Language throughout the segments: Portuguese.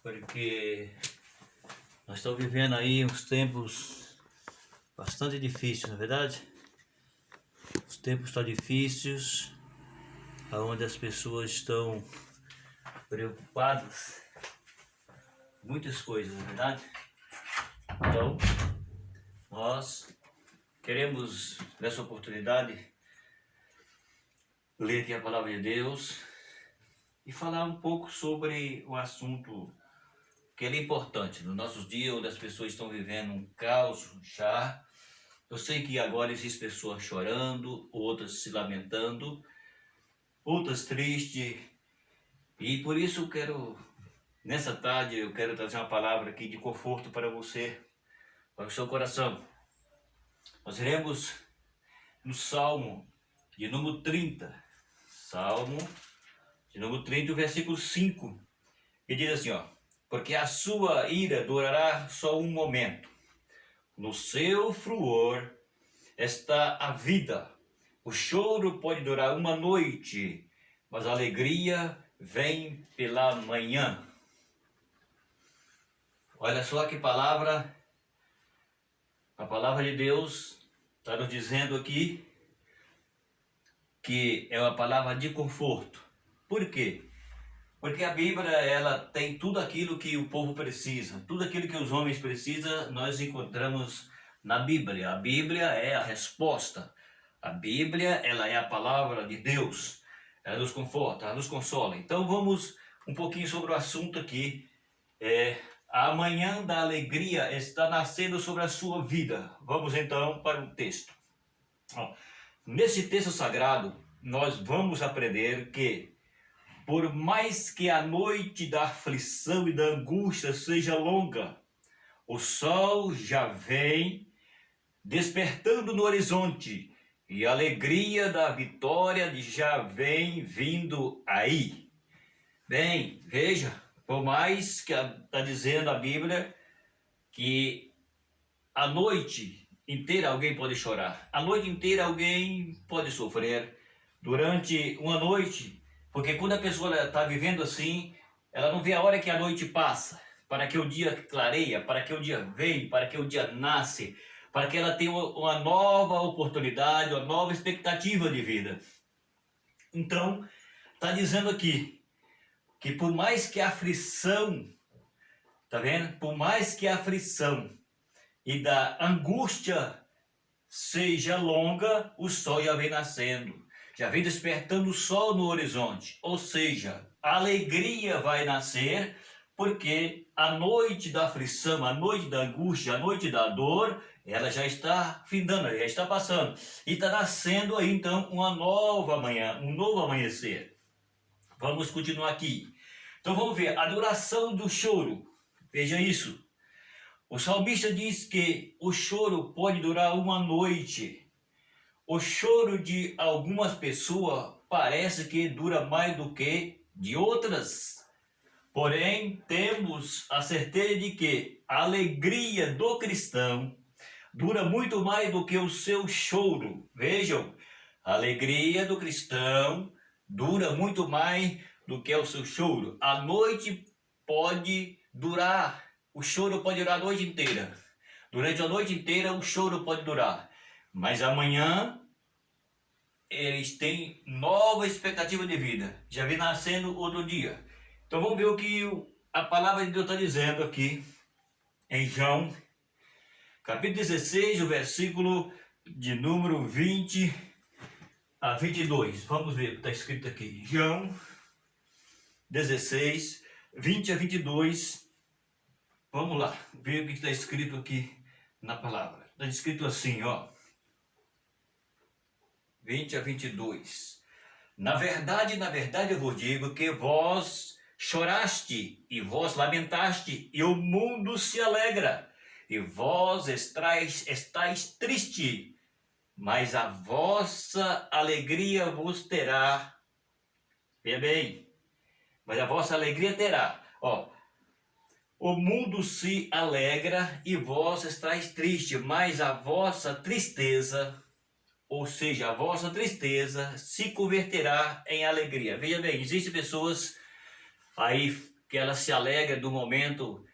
porque nós estamos vivendo aí uns tempos bastante difíceis, não é verdade? Os tempos estão difíceis, onde as pessoas estão preocupadas com muitas coisas, não é verdade? Então, nós queremos, nessa oportunidade, ler aqui a palavra de Deus e falar um pouco sobre o assunto que é importante nos nossos dias, onde as pessoas estão vivendo um caos já. Eu sei que agora existem pessoas chorando, outras se lamentando, outras tristes, e por isso nessa tarde, eu quero trazer uma palavra aqui de conforto para você, para o seu coração. Nós iremos no Salmo de número 30, Salmo de número 30, o versículo 5, que diz assim, porque a sua ira durará só um momento, no seu furor está a vida. O choro pode durar uma noite, mas a alegria vem pela manhã. Olha só que palavra, a palavra de Deus está nos dizendo aqui que é uma palavra de conforto. Por quê? Porque a Bíblia, ela tem tudo aquilo que o povo precisa, tudo aquilo que os homens precisam, nós encontramos na Bíblia. A Bíblia é a resposta. A Bíblia, ela é a palavra de Deus. Ela nos conforta, ela nos consola. Então vamos um pouquinho sobre o assunto aqui. A manhã da alegria está nascendo sobre a sua vida. Vamos então para o texto. Nesse texto sagrado, nós vamos aprender que por mais que a noite da aflição e da angústia seja longa, o sol já vem despertando no horizonte e a alegria da vitória já vem vindo aí. Bem, veja, por mais que está dizendo a Bíblia que a noite inteira alguém pode chorar, a noite inteira alguém pode sofrer, durante uma noite. Porque quando a pessoa está vivendo assim, ela não vê a hora que a noite passa, para que o dia clareia, para que o dia vem, para que o dia nasce, para que ela tenha uma nova oportunidade, uma nova expectativa de vida. Então, está dizendo aqui, que por mais que a aflição, tá vendo? Por mais que a aflição e da angústia seja longa, o sol já vem nascendo. Já vem despertando o sol no horizonte, ou seja, a alegria vai nascer, porque a noite da aflição, a noite da angústia, a noite da dor, ela já está findando, já está passando, e está nascendo aí então uma nova manhã, um novo amanhecer. Vamos continuar aqui. Então vamos ver a duração do choro. Veja isso. O salmista diz que o choro pode durar uma noite. O choro de algumas pessoas parece que dura mais do que de outras. Porém, temos a certeza de que a alegria do cristão dura muito mais do que o seu choro. Vejam, a alegria do cristão dura muito mais do que o seu choro. A noite pode durar, o choro pode durar a noite inteira. Durante a noite inteira o choro pode durar. Mas amanhã eles têm nova expectativa de vida. Já vem nascendo outro dia. Então vamos ver o que a palavra de Deus está dizendo aqui em João, capítulo 16, o versículo de número 20 a 22. Vamos ver o que está escrito aqui. João 16, 20 a 22. Vamos lá, ver o que está escrito aqui na palavra. Está escrito assim, 20 a 22. Na verdade eu vos digo que vós choraste e vós lamentaste, e o mundo se alegra, e vós estáis triste, mas a vossa alegria vos terá. Veja bem, mas a vossa alegria terá. O mundo se alegra e vós estáis triste, mas a vossa tristeza, ou seja, a vossa tristeza se converterá em alegria. Veja bem, existem pessoas aí que ela se alegra do momento,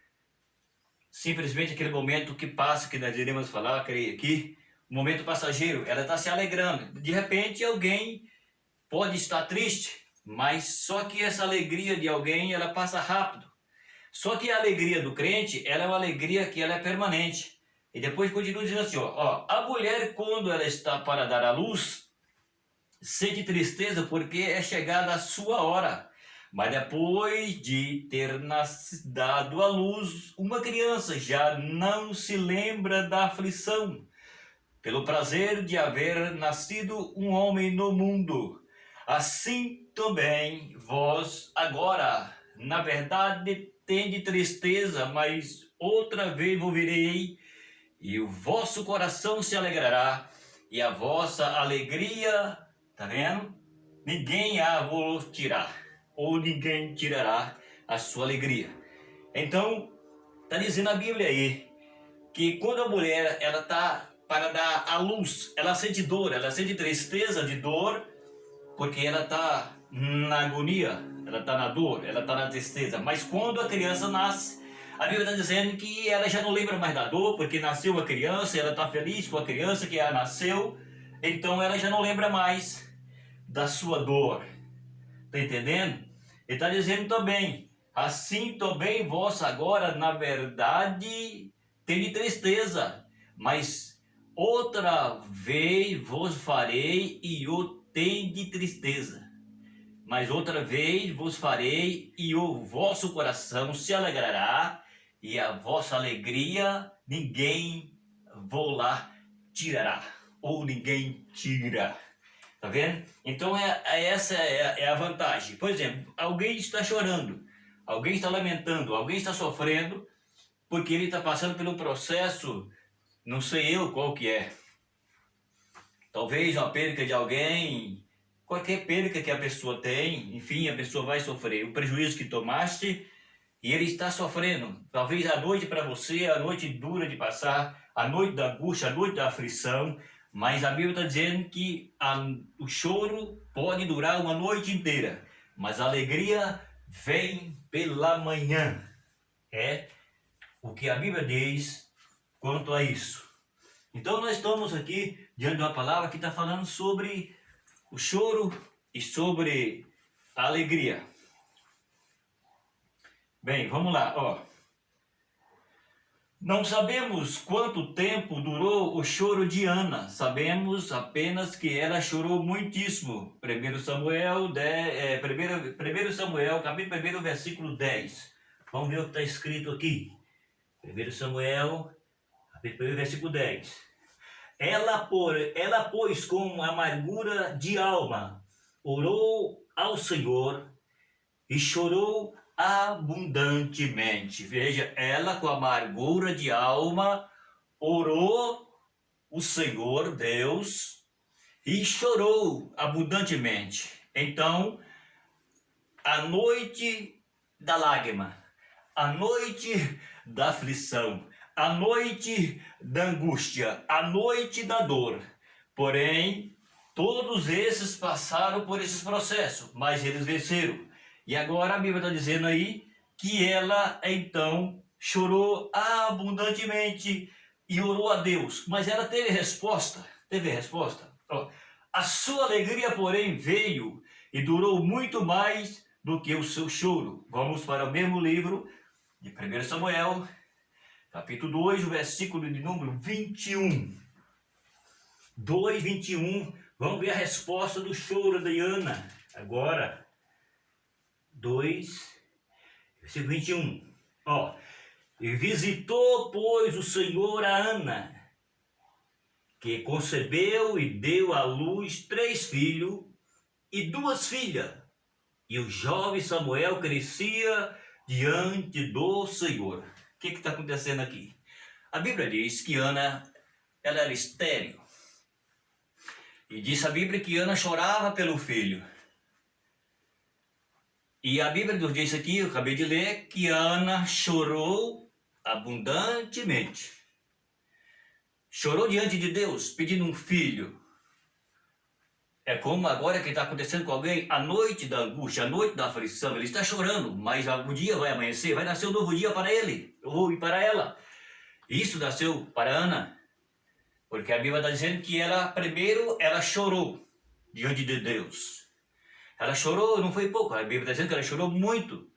simplesmente aquele momento que passa, que nós iremos falar, creio aqui, um momento passageiro, ela está se alegrando. De repente alguém pode estar triste, mas só que essa alegria de alguém, ela passa rápido. Só que a alegria do crente, ela é uma alegria que ela é permanente. E depois continua dizendo assim, a mulher quando ela está para dar à luz, sente tristeza porque é chegada a sua hora. Mas depois de ter dado à luz uma criança, já não se lembra da aflição, pelo prazer de haver nascido um homem no mundo. Assim também vós agora, na verdade, tende tristeza, mas outra vez vos virei, e o vosso coração se alegrará, e a vossa alegria, tá vendo? Ninguém a vos tirar, ou ninguém tirará a sua alegria. Então, está dizendo a Bíblia aí, que quando a mulher, ela está para dar à luz, ela sente dor, ela sente tristeza de dor, porque ela está na agonia, ela está na dor, ela está na tristeza. Mas quando a criança nasce, a Bíblia está dizendo que ela já não lembra mais da dor, porque nasceu uma criança, ela está feliz com a criança que ela nasceu, então ela já não lembra mais da sua dor. Está entendendo? Ele está dizendo também, assim também vós agora, na verdade, tende tristeza, mas outra vez vos farei e o tende tristeza. Mas outra vez vos farei e o vosso coração se alegrará, e a vossa alegria ninguém vou lá tirará, ou ninguém tira. Tá vendo? Então essa é a vantagem. Por exemplo, alguém está chorando, alguém está lamentando, alguém está sofrendo, porque ele está passando por um processo, não sei eu qual que é. Talvez uma perca de alguém, qualquer perca que a pessoa tem, enfim, a pessoa vai sofrer. O prejuízo que tomaste, e ele está sofrendo. Talvez a noite para você, a noite dura de passar, a noite da angústia, a noite da aflição, mas a Bíblia está dizendo que o choro pode durar uma noite inteira, mas a alegria vem pela manhã. É o que a Bíblia diz quanto a isso. Então nós estamos aqui diante de uma palavra que está falando sobre o choro e sobre a alegria. Bem, vamos lá, Não sabemos quanto tempo durou o choro de Ana, sabemos apenas que ela chorou muitíssimo. 1 Samuel, 1 Samuel, capítulo 1, versículo 10. Vamos ver o que está escrito aqui. 1 Samuel, capítulo 1, versículo 10. Ela, pois, com amargura de alma, orou ao Senhor e chorou abundantemente. Veja, ela com amargura de alma orou o Senhor Deus e chorou abundantemente. Então, a noite da lágrima, a noite da aflição, a noite da angústia, a noite da dor. Porém, todos esses passaram por esses processos, mas eles venceram. E agora a Bíblia está dizendo aí que ela então chorou abundantemente e orou a Deus. Mas ela teve resposta. A sua alegria, porém, veio e durou muito mais do que o seu choro. Vamos para o mesmo livro de 1 Samuel, capítulo 2, o versículo de número 21. 2, 21. Vamos ver a resposta do choro de Ana agora. 2, versículo 21. E visitou, pois, o Senhor a Ana, que concebeu e deu à luz 3 filhos e 2 filhas. E o jovem Samuel crescia diante do Senhor. O que está acontecendo aqui? A Bíblia diz que Ana, ela era estéril. E diz a Bíblia que Ana chorava pelo filho. E a Bíblia nos diz aqui, eu acabei de ler, que Ana chorou abundantemente. Chorou diante de Deus, pedindo um filho. É como agora que está acontecendo com alguém, a noite da angústia, a noite da aflição, ele está chorando, mas o dia vai amanhecer, vai nascer um novo dia para ele, ou e para ela. Isso nasceu para Ana, porque a Bíblia está dizendo que ela, primeiro, ela chorou diante de Deus. Ela chorou, não foi pouco, a Bíblia está dizendo que ela chorou muito,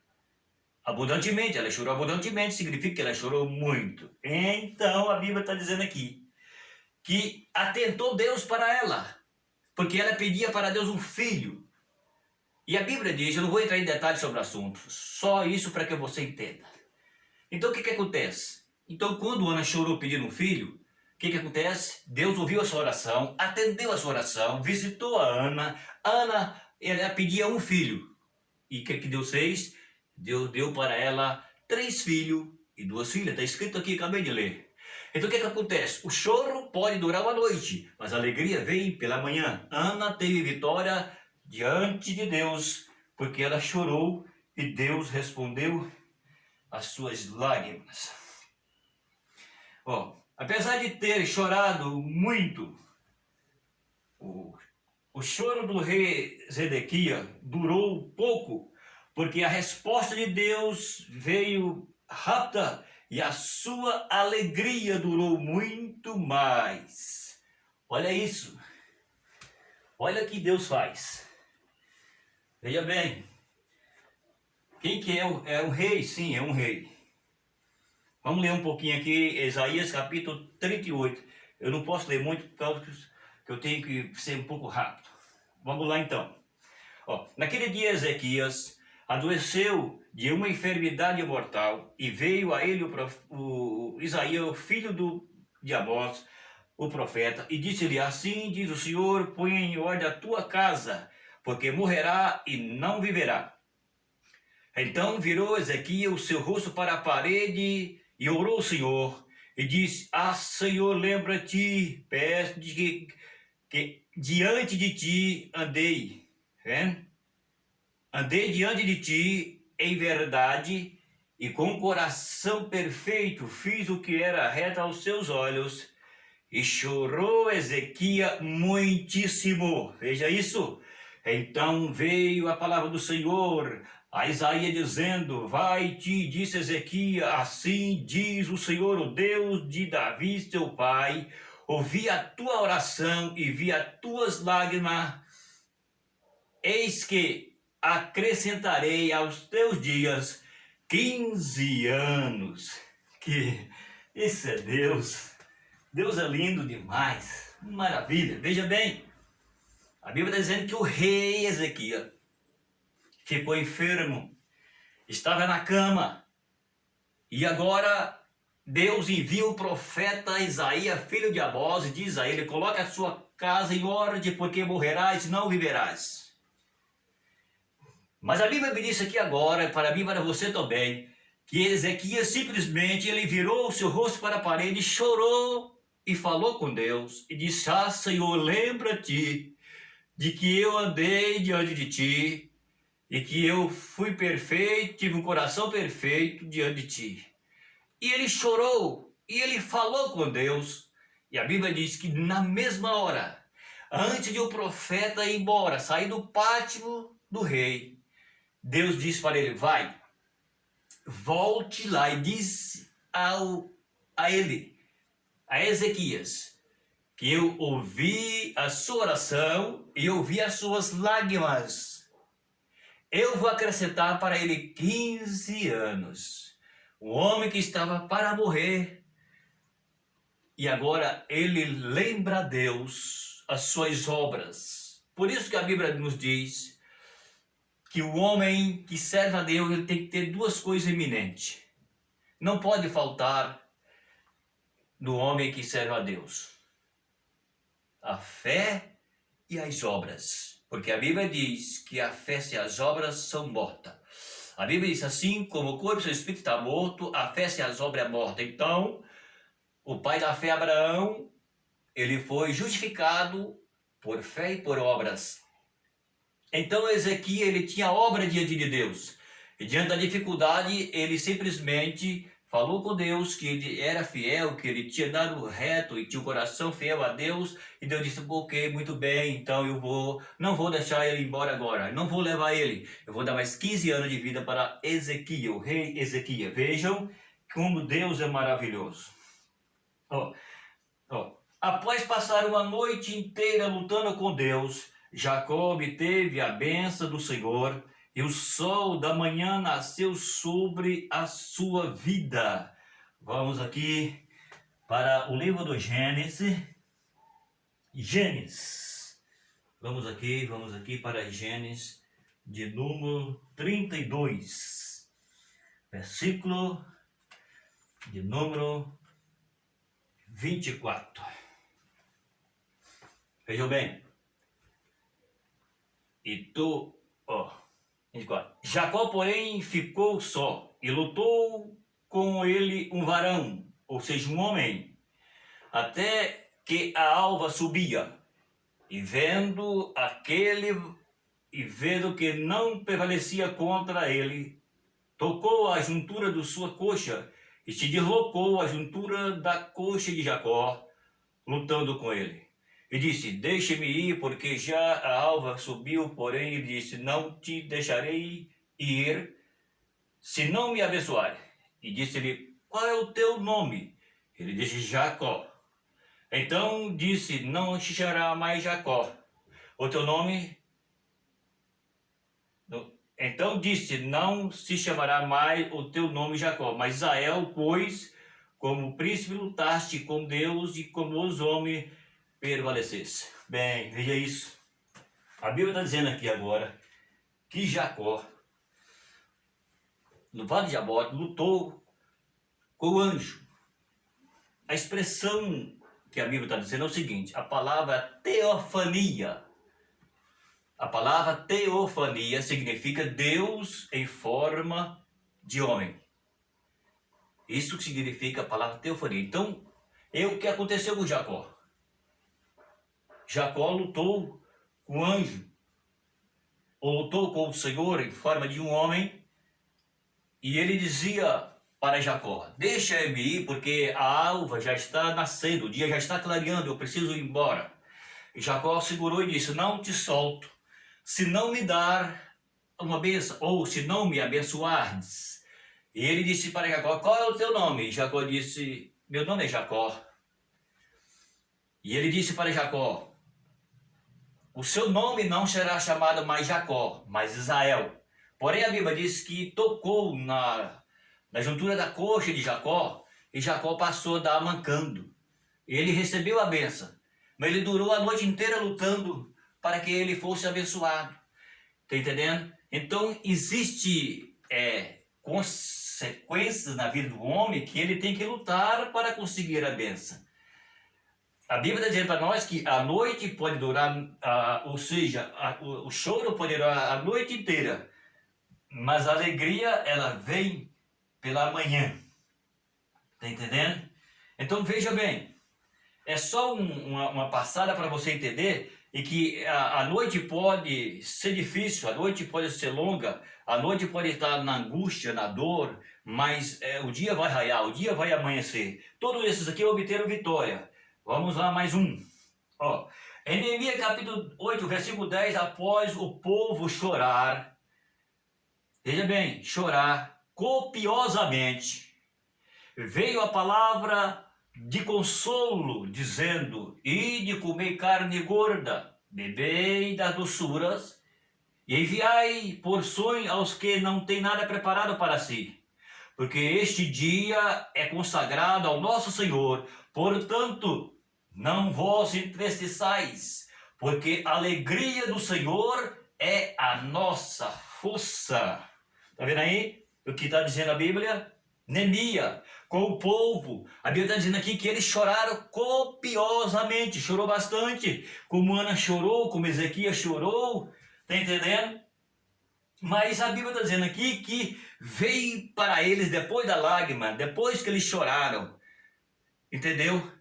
abundantemente, ela chorou abundantemente, significa que ela chorou muito. Então, a Bíblia está dizendo aqui, que atentou Deus para ela, porque ela pedia para Deus um filho. E a Bíblia diz, eu não vou entrar em detalhes sobre o assunto, só isso para que você entenda. Então o que acontece? Então quando Ana chorou pedindo um filho, o que acontece? Deus ouviu a sua oração, atendeu a sua oração, visitou a Ana. Ana, ela pedia um filho. E o que Deus fez? Deus deu para ela 3 filhos e 2 filhas. Está escrito aqui, acabei de ler. Então o que acontece? O choro pode durar uma noite, mas a alegria vem pela manhã. Ana teve vitória diante de Deus, porque ela chorou e Deus respondeu às suas lágrimas. Apesar de ter chorado muito, o choro do rei Zedequias durou pouco, porque a resposta de Deus veio rápida e a sua alegria durou muito mais. Olha isso. Olha o que Deus faz. Veja bem. Quem que é? É um rei? Sim, é um rei. Vamos ler um pouquinho aqui, Isaías capítulo 38. Eu não posso ler muito por causa que eu tenho que ser um pouco rápido. Vamos lá então. Naquele dia Ezequias adoeceu de uma enfermidade mortal e veio a ele o Isaías, o filho de Amós, o profeta, e disse-lhe: assim diz o Senhor, põe em ordem a tua casa, porque morrerá e não viverá. Então virou Ezequias o seu rosto para a parede e orou ao Senhor e disse: Senhor, lembra-te, peço que diante de ti andei, andei diante de ti em verdade e com coração perfeito fiz o que era reto aos seus olhos. E chorou Ezequias muitíssimo. Veja isso. Então veio a palavra do Senhor a Isaías dizendo: vai-te, disse Ezequias, assim diz o Senhor, o Deus de Davi, teu pai, ouvi a tua oração e vi as tuas lágrimas, eis que acrescentarei aos teus dias 15 anos. Que isso é Deus. Deus é lindo demais, maravilha. Veja bem, a Bíblia está dizendo que o rei Ezequias ficou enfermo, estava na cama, e agora Deus envia o profeta Isaías, filho de Amós, e diz a ele: coloque a sua casa em ordem, porque morrerás e não viverás. Mas a Bíblia me disse aqui agora, para mim e para você também, que Ezequias simplesmente ele virou o seu rosto para a parede, chorou e falou com Deus e disse: Senhor, lembra-te de que eu andei diante de ti e que eu fui perfeito, tive um coração perfeito diante de ti. E ele chorou e ele falou com Deus. E a Bíblia diz que na mesma hora, antes de o profeta ir embora, sair do pátio do rei, Deus disse para ele: vai, volte lá e diz a Ezequias, que eu ouvi a sua oração e ouvi as suas lágrimas. Eu vou acrescentar para ele 15 anos. O homem que estava para morrer. E agora ele lembra a Deus as suas obras. Por isso que a Bíblia nos diz que o homem que serve a Deus ele tem que ter 2 coisas eminentes. Não pode faltar do homem que serve a Deus: a fé e as obras. Porque a Bíblia diz que a fé sem as obras são mortas. A Bíblia diz assim: como o corpo e o espírito está morto, a fé sem as obras é morta. Então, o pai da fé, Abraão, ele foi justificado por fé e por obras. Então Ezequias ele tinha obra diante de Deus. E diante da dificuldade, ele simplesmente falou com Deus que ele era fiel, que ele tinha dado reto e tinha um coração fiel a Deus, e Deus disse, ok, muito bem, então não vou deixar ele embora agora, não vou levar ele, eu vou dar mais 15 anos de vida para Ezequiel, o rei Ezequiel. Vejam como Deus é maravilhoso. Após passar uma noite inteira lutando com Deus, Jacó obteve a bênção do Senhor, e o sol da manhã nasceu sobre a sua vida. Vamos aqui para o livro do Gênesis. Vamos aqui para Gênesis de número 32, versículo de número 24. Vejam bem. Jacó, porém, ficou só e lutou com ele um varão, ou seja, um homem, até que a alva subia. E vendo que não prevalecia contra ele, tocou a juntura de sua coxa e se deslocou a juntura da coxa de Jacó, lutando com ele. E disse, deixe-me ir, porque já a alva subiu. Porém ele disse, não te deixarei ir, se não me abençoar. E disse-lhe, qual é o teu nome? Ele disse, Jacó. Então disse, não te chamará mais Jacó, o teu nome... Então disse, não se chamará mais o teu nome Jacó, mas Israel, pois, como príncipe lutaste com Deus e como os homens prevalecesse. Bem, veja isso. A Bíblia está dizendo aqui agora que Jacó, no vale de Jaboque, lutou com o anjo. A expressão que a Bíblia está dizendo é o seguinte, a palavra teofania. A palavra teofania significa Deus em forma de homem. Isso que significa a palavra teofania. Então, o que aconteceu com Jacó? Jacó lutou com o anjo, ou lutou com o Senhor em forma de um homem, e ele dizia para Jacó, deixa-me ir, porque a alva já está nascendo, o dia já está clareando, eu preciso ir embora. E Jacó segurou e disse, não te solto, se não me dar uma bênção, ou se não me abençoardes. E ele disse para Jacó, qual é o teu nome? E Jacó disse, meu nome é Jacó. E ele disse para Jacó, o seu nome não será chamado mais Jacó, mas Israel. Porém a Bíblia diz que tocou na juntura da coxa de Jacó, e Jacó passou a dar mancando. Ele recebeu a bênção, mas ele durou a noite inteira lutando para que ele fosse abençoado. Está entendendo? Então existe consequências na vida do homem que ele tem que lutar para conseguir a bênção. A Bíblia está dizendo para nós que a noite pode durar, ou seja, o choro pode durar a noite inteira, mas a alegria ela vem pela manhã. Está entendendo? Então veja bem, é só uma passada para você entender e que a noite pode ser difícil, a noite pode ser longa, a noite pode estar na angústia, na dor, mas o dia vai raiar, o dia vai amanhecer. Todos esses aqui obteram vitória. Vamos lá, mais um. Em Neemias capítulo 8, versículo 10, após o povo chorar, veja bem, chorar copiosamente, veio a palavra de consolo, dizendo, ide comer carne gorda, bebei das doçuras, e enviai porções aos que não têm nada preparado para si. Porque este dia é consagrado ao nosso Senhor, portanto, não vos entristeçais, porque a alegria do Senhor é a nossa força. Está vendo aí o que está dizendo a Bíblia? Neemias, com o povo, a Bíblia está dizendo aqui que eles choraram copiosamente, chorou bastante, como Ana chorou, como Ezequias chorou, está entendendo? Mas a Bíblia está dizendo aqui que veio para eles depois da lágrima, depois que eles choraram, entendeu?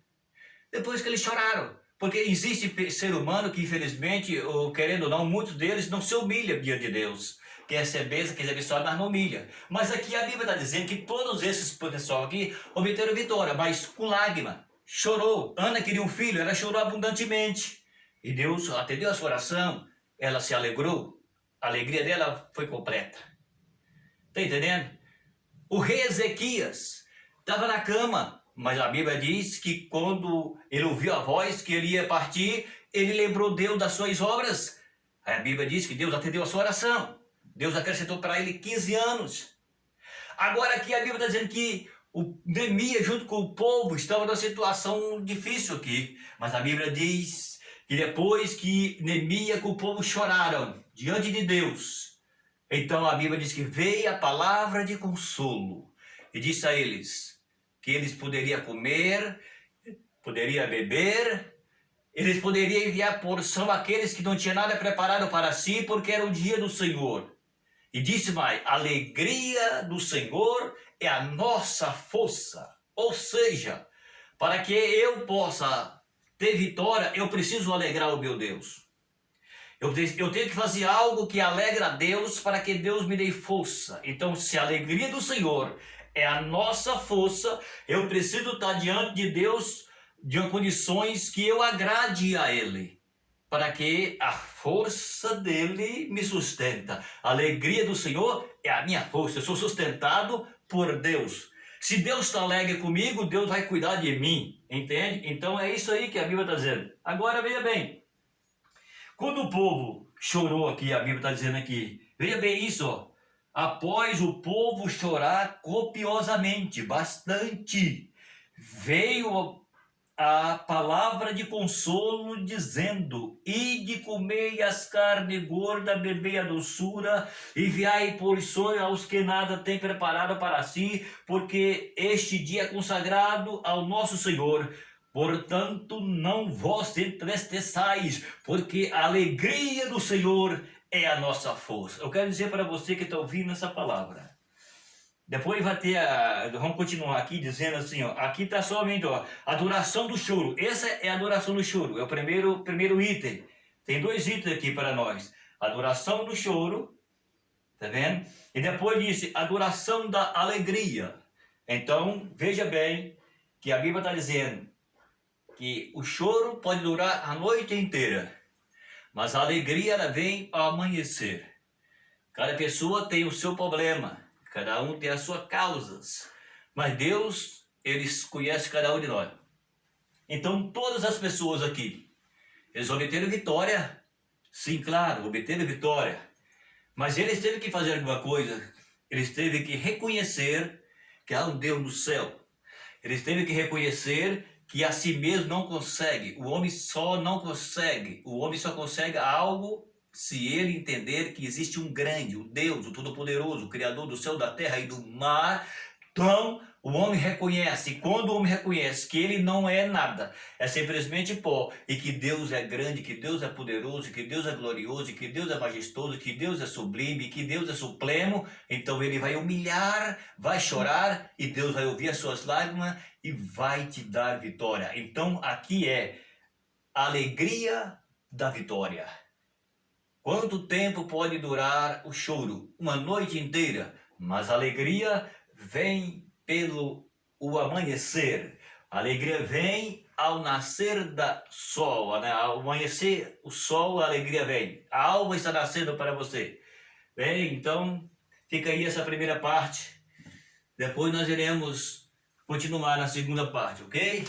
Depois que eles choraram, porque existe ser humano que infelizmente, ou querendo ou não, muitos deles não se humilham diante de Deus, quer ser bênção, quer ser abençoado, mas não humilha. Mas aqui a Bíblia está dizendo que todos esses pessoal aqui obteram vitória, mas com lágrima, chorou. Ana queria um filho, ela chorou abundantemente. E Deus atendeu a sua oração, ela se alegrou, a alegria dela foi completa. Está entendendo? O rei Ezequias estava na cama, mas a Bíblia diz que quando ele ouviu a voz que ele ia partir, ele lembrou Deus das suas obras. A Bíblia diz que Deus atendeu a sua oração. Deus acrescentou para ele 15 anos. Agora aqui a Bíblia está dizendo que o Neemias junto com o povo estava numa situação difícil aqui. Mas a Bíblia diz que depois que Neemias com o povo choraram diante de Deus, então a Bíblia diz que veio a palavra de consolo e disse a eles que eles poderiam comer, poderiam beber, eles poderiam enviar porção àqueles que não tinham nada preparado para si, porque era o dia do Senhor. E disse mais, a alegria do Senhor é a nossa força. Ou seja, para que eu possa ter vitória, eu preciso alegrar o meu Deus. Eu tenho que fazer algo que alegra a Deus para que Deus me dê força. Então, se a alegria do Senhor é a nossa força, eu preciso estar diante de Deus de condições que eu agrade a Ele, para que a força dele me sustenta. A alegria do Senhor é a minha força. Eu sou sustentado por Deus. Se Deus está alegre comigo, Deus vai cuidar de mim. Entende? Então é isso aí que a Bíblia está dizendo. Agora veja bem. Quando o povo chorou aqui, a Bíblia está dizendo aqui. Veja bem isso, ó. Após o povo chorar copiosamente, bastante, veio a palavra de consolo dizendo, ide comei as carnes gordas, bebei a doçura, enviai porções aos que nada têm preparado para si, porque este dia é consagrado ao nosso Senhor. Portanto, não vos entristeçais, porque a alegria do Senhor é a nossa força. Eu quero dizer para você que está ouvindo essa palavra. Depois vai ter vamos continuar aqui dizendo assim, ó, aqui está somente, ó, adoração do choro. Essa é a adoração do choro, é o primeiro item. Tem 2 itens aqui para nós. Adoração do choro, tá vendo? E depois disse, adoração da alegria. Então, veja bem que a Bíblia está dizendo que o choro pode durar a noite inteira, mas a alegria ela vem ao amanhecer. Cada pessoa tem o seu problema. Cada um tem as suas causas. Mas Deus, Ele conhece cada um de nós. Então, todas as pessoas aqui, eles obteram vitória. Sim, claro, obteram vitória. Mas eles teve que fazer alguma coisa. Eles teve que reconhecer que há um Deus no céu. Eles teve que reconhecer que a si mesmo não consegue. O homem só não consegue. O homem só consegue algo se ele entender que existe um grande, o Deus, o Todo-Poderoso, o Criador do céu, da terra e do mar. Então, o homem reconhece, quando o homem reconhece que ele não é nada, é simplesmente pó, e que Deus é grande, que Deus é poderoso, que Deus é glorioso, que Deus é majestoso, que Deus é sublime, que Deus é supremo, então ele vai humilhar, vai chorar, e Deus vai ouvir as suas lágrimas e vai te dar vitória. Então, aqui é a alegria da vitória. Quanto tempo pode durar o choro? Uma noite inteira, mas a alegria vem pelo o amanhecer. A alegria vem ao nascer da sol, né? Ao amanhecer o sol, a alegria vem. A alma está nascendo para você. Bem, então fica aí essa primeira parte. Depois nós iremos continuar na segunda parte, ok?